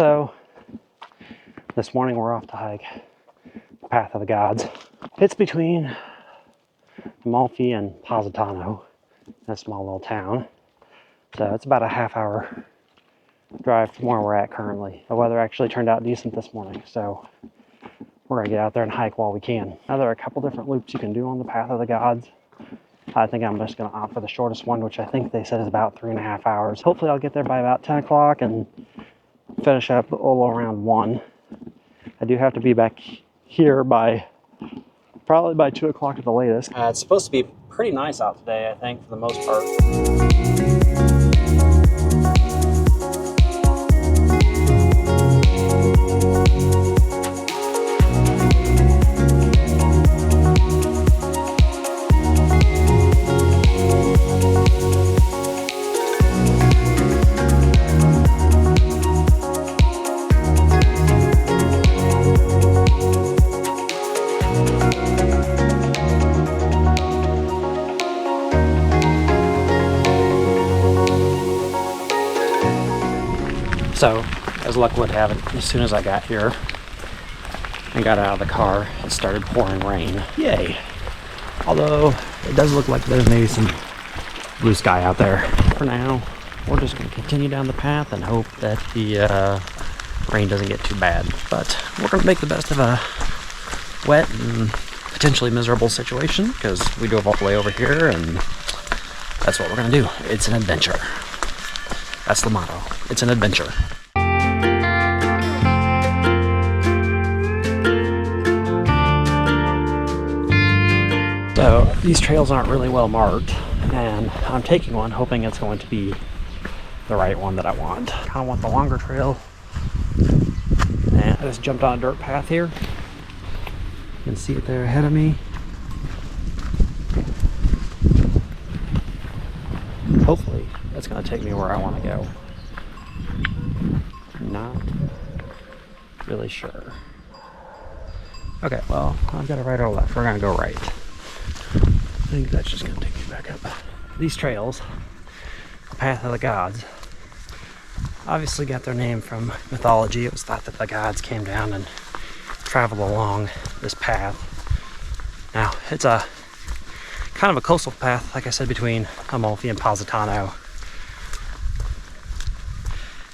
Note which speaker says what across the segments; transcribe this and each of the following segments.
Speaker 1: So this morning we're off to hike the Path of the Gods. It's between Amalfi and Positano, a small little town. So it's about a half-hour drive from where we're at currently. The weather actually turned out decent this morning, so we're gonna get out there and hike while we can. Now there are a couple different loops you can do on the Path of the Gods. I think I'm just gonna opt for the shortest one, which I think they said is about 3.5 hours. Hopefully I'll get there by about 10 o'clock and finish up all around 1. I do have to be back here probably by 2 o'clock at the latest. It's supposed to be pretty nice out today, I think, for the most part. So, as luck would have it, as soon as I got here and got out of the car, it started pouring rain. Yay! Although, it does look like there's maybe some blue sky out there. For now, we're just going to continue down the path and hope that the rain doesn't get too bad. But we're going to make the best of a wet and potentially miserable situation, because we drove all the way over here, and that's what we're going to do. It's an adventure. That's the motto. It's an adventure. So these trails aren't really well marked, and I'm taking one hoping it's going to be the right one that I want. Kind of want the longer trail. And I just jumped on a dirt path here. You can see it there ahead of me. Hopefully that's going to take me where I want to go. Not really sure. Okay, well, I've got to right or left. We're going to go right. I think that's just going to take me back up. These trails, the Path of the Gods, obviously got their name from mythology. It was thought that the gods came down and traveled along this path. Now, it's a kind of a coastal path, like I said, between Amalfi and Positano.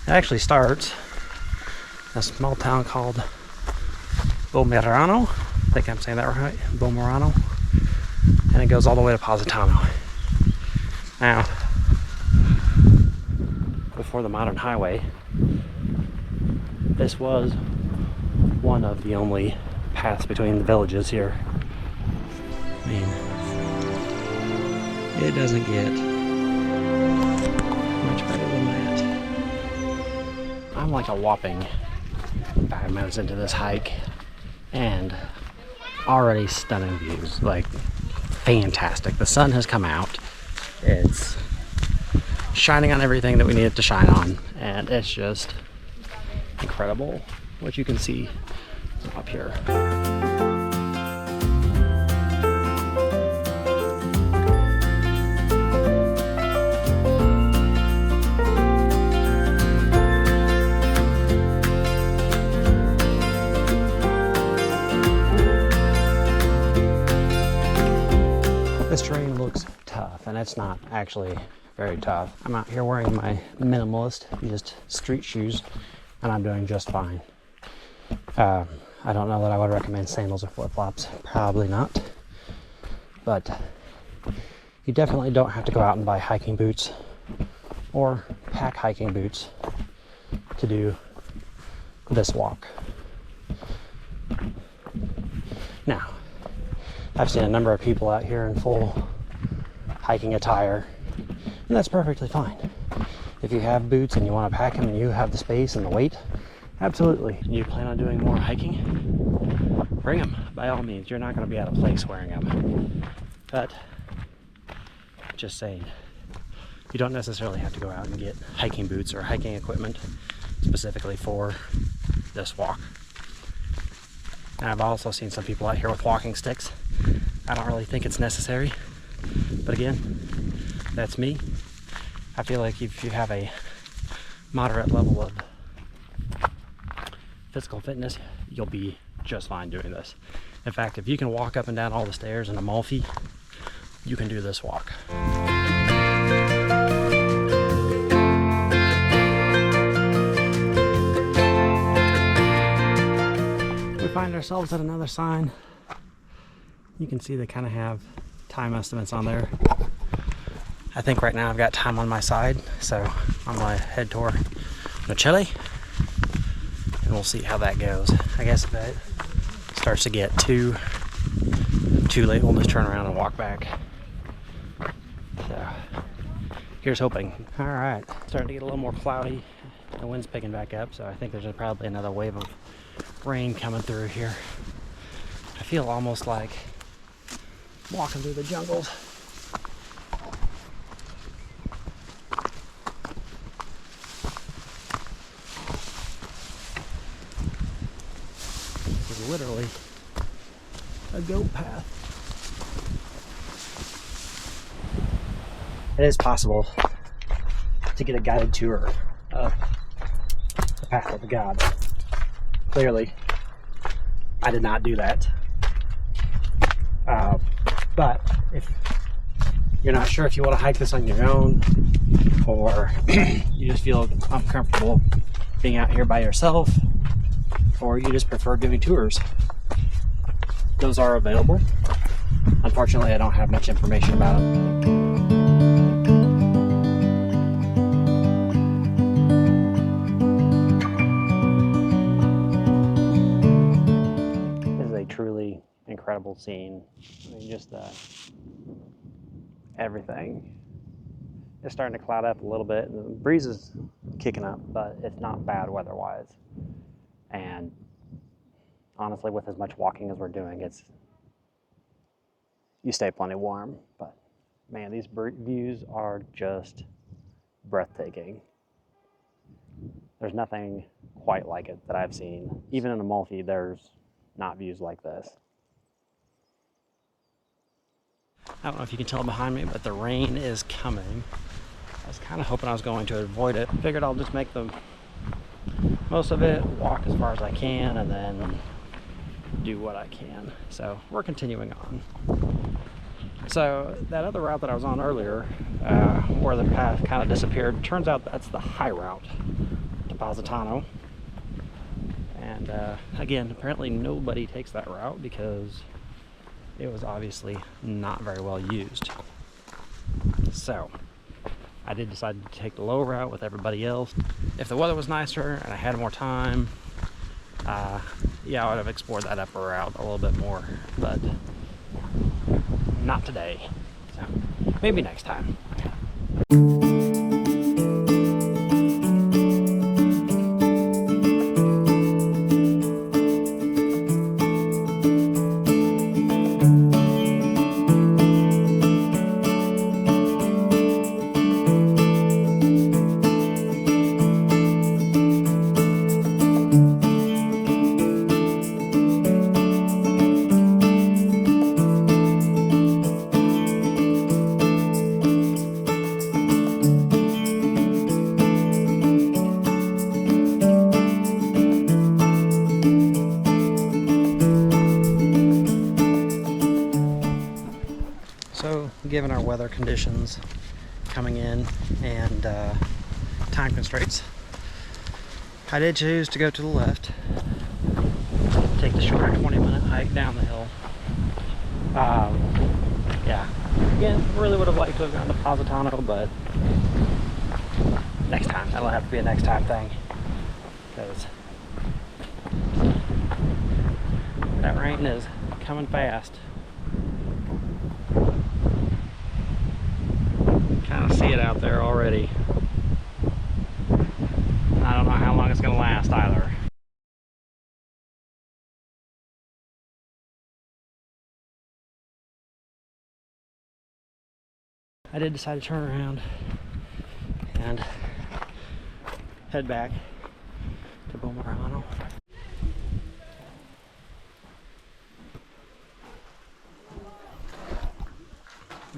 Speaker 1: It actually starts in a small town called Bomerano. I think I'm saying that right, Bomerano. And it goes all the way to Positano. Now, before the modern highway, this was one of the only paths between the villages here. I mean, it doesn't get much better than that. I'm like a whopping 5 minutes into this hike, and already stunning views. Like, fantastic. The sun has come out. It's shining on everything that we need it to shine on, and it's just incredible what you can see up here. This terrain looks tough, and it's not actually very tough. I'm out here wearing my minimalist, just street shoes, and I'm doing just fine. I don't know that I would recommend sandals or flip-flops. Probably not. But you definitely don't have to go out and buy hiking boots or pack hiking boots to do this walk. Now, I've seen a number of people out here in full hiking attire, and that's perfectly fine. If you have boots and you want to pack them and you have the space and the weight, absolutely. You plan on doing more hiking? Bring them, by all means. You're not going to be out of place wearing them. But, just saying, you don't necessarily have to go out and get hiking boots or hiking equipment specifically for this walk. And I've also seen some people out here with walking sticks. I don't really think it's necessary, but again, that's me. I feel like if you have a moderate level of physical fitness, you'll be just fine doing this. In fact, if you can walk up and down all the stairs in Amalfi, you can do this walk. We find ourselves at another sign. You can see they kind of have time estimates on there. I think right now I've got time on my side, so I'm gonna head toward Nocelle, and we'll see how that goes. I guess if it starts to get too late, we'll just turn around and walk back. So here's hoping. All right, starting to get a little more cloudy. The wind's picking back up, so I think there's probably another wave of rain coming through here. I feel almost like walking through the jungles. This is literally a goat path. It is possible to get a guided tour of the Path of the Gods. Clearly, I did not do that. But if you're not sure if you want to hike this on your own, or you just feel uncomfortable being out here by yourself, or you just prefer doing tours, those are available. Unfortunately, I don't have much information about them. This is a truly incredible scene. I mean, just everything. It's starting to cloud up a little bit. The breeze is kicking up, but it's not bad weather-wise. And honestly, with as much walking as we're doing, you stay plenty warm. But man, these views are just breathtaking. There's nothing quite like it that I've seen. Even in Amalfi, there's not views like this. I don't know if you can tell behind me, but the rain is coming. I was kind of hoping I was going to avoid it. Figured I'll just make the most of it, walk as far as I can, and then do what I can. So we're continuing on. So that other route that I was on earlier, where the path kind of disappeared, turns out that's the high route to Positano. And again, apparently nobody takes that route because it was obviously not very well used. So I did decide to take the low route with everybody else. If the weather was nicer and I had more time, yeah, I would have explored that upper route a little bit more, but not today. So maybe next time. So, given our weather conditions coming in and time constraints, I did choose to go to the left, take the shorter 20-minute hike down the hill. Yeah, again, really would have liked to have gone to Positano, but next time. That'll have to be a next time thing, because that rain is coming fast. Kind of see it out there already. I don't know how long it's going to last either. I did decide to turn around and head back to Bomarano.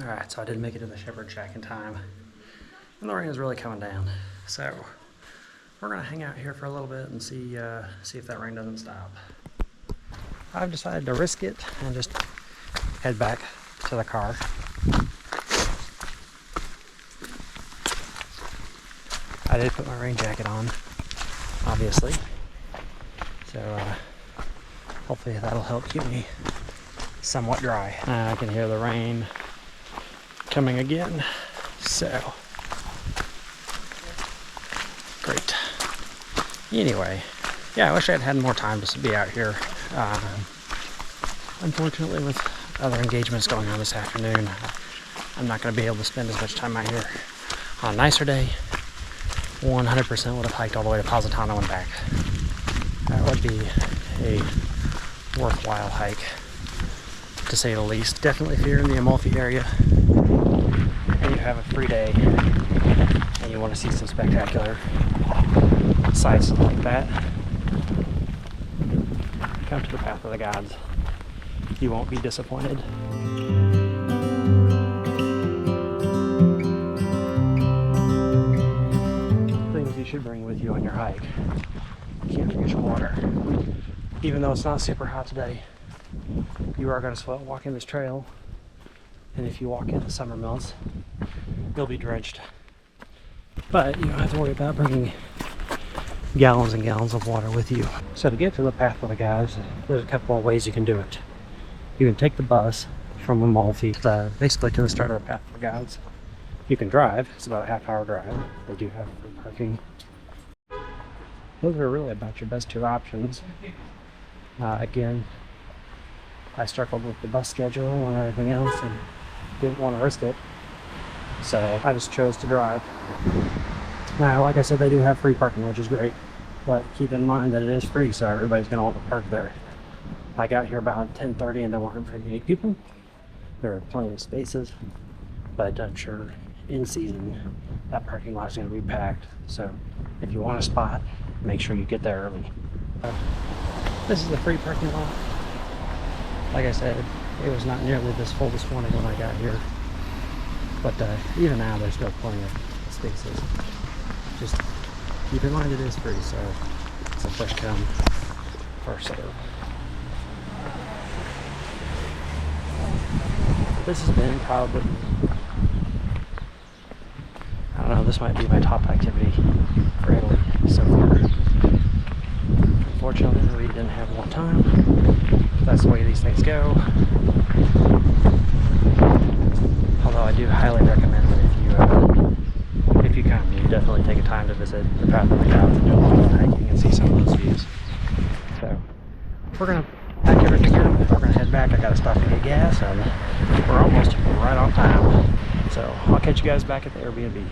Speaker 1: Alright, so I did make it to the Shepherd Shack in time. And the rain is really coming down. So we're gonna hang out here for a little bit and see if that rain doesn't stop. I've decided to risk it and just head back to the car. I did put my rain jacket on, obviously, so hopefully that'll help keep me somewhat dry. I can hear the rain coming again, so great. Anyway, yeah, I wish I'd had more time to be out here. Unfortunately, with other engagements going on this afternoon, I'm not going to be able to spend as much time out here. On a nicer day, 100% would have hiked all the way to Positano and back. That would be a worthwhile hike, to say the least. Definitely if you're in the Amalfi area and you have a free day and you want to see some spectacular sights like that, come to the Path of the Gods. You won't be disappointed. Things you should bring with you on your hike. You can't forget your water. Even though it's not super hot today, you are going to sweat walking this trail. And if you walk into summer months, you'll be drenched. But you don't have to worry about bringing gallons and gallons of water with you. So to get to the Path of the Gods, there's a couple of ways you can do it. You can take the bus from Amalfi basically to the start of the Path of the Gods. You can drive. It's about a half-hour drive. They do have free parking. Those are really about your best two options. Again, I struggled with the bus schedule and everything else and didn't want to risk it, so I just chose to drive. Now, like I said, they do have free parking, which is great, but keep in mind that it is free, so everybody's going to want to park there. I got here about 10:30 and there weren't very many people. There are plenty of spaces, but I'm sure in season that parking lot is going to be packed, so if you want a spot, make sure you get there early. This is the free parking lot. Like I said, it was not nearly this full this morning when I got here, but even now there's still plenty of spaces. Just keep in mind it is free, so it's a first come, first serve. This has been probably, I don't know, this might be my top activity for Italy so far. Unfortunately, we didn't have more time. That's the way these things go. Although I do highly recommend that if you come, you definitely take a time to visit the Path of the Gods and do a lot of hiking and see some of those views. So we're gonna pack everything up. We're gonna head back. I gotta stop to get gas, and we're almost right on time. So I'll catch you guys back at the Airbnb.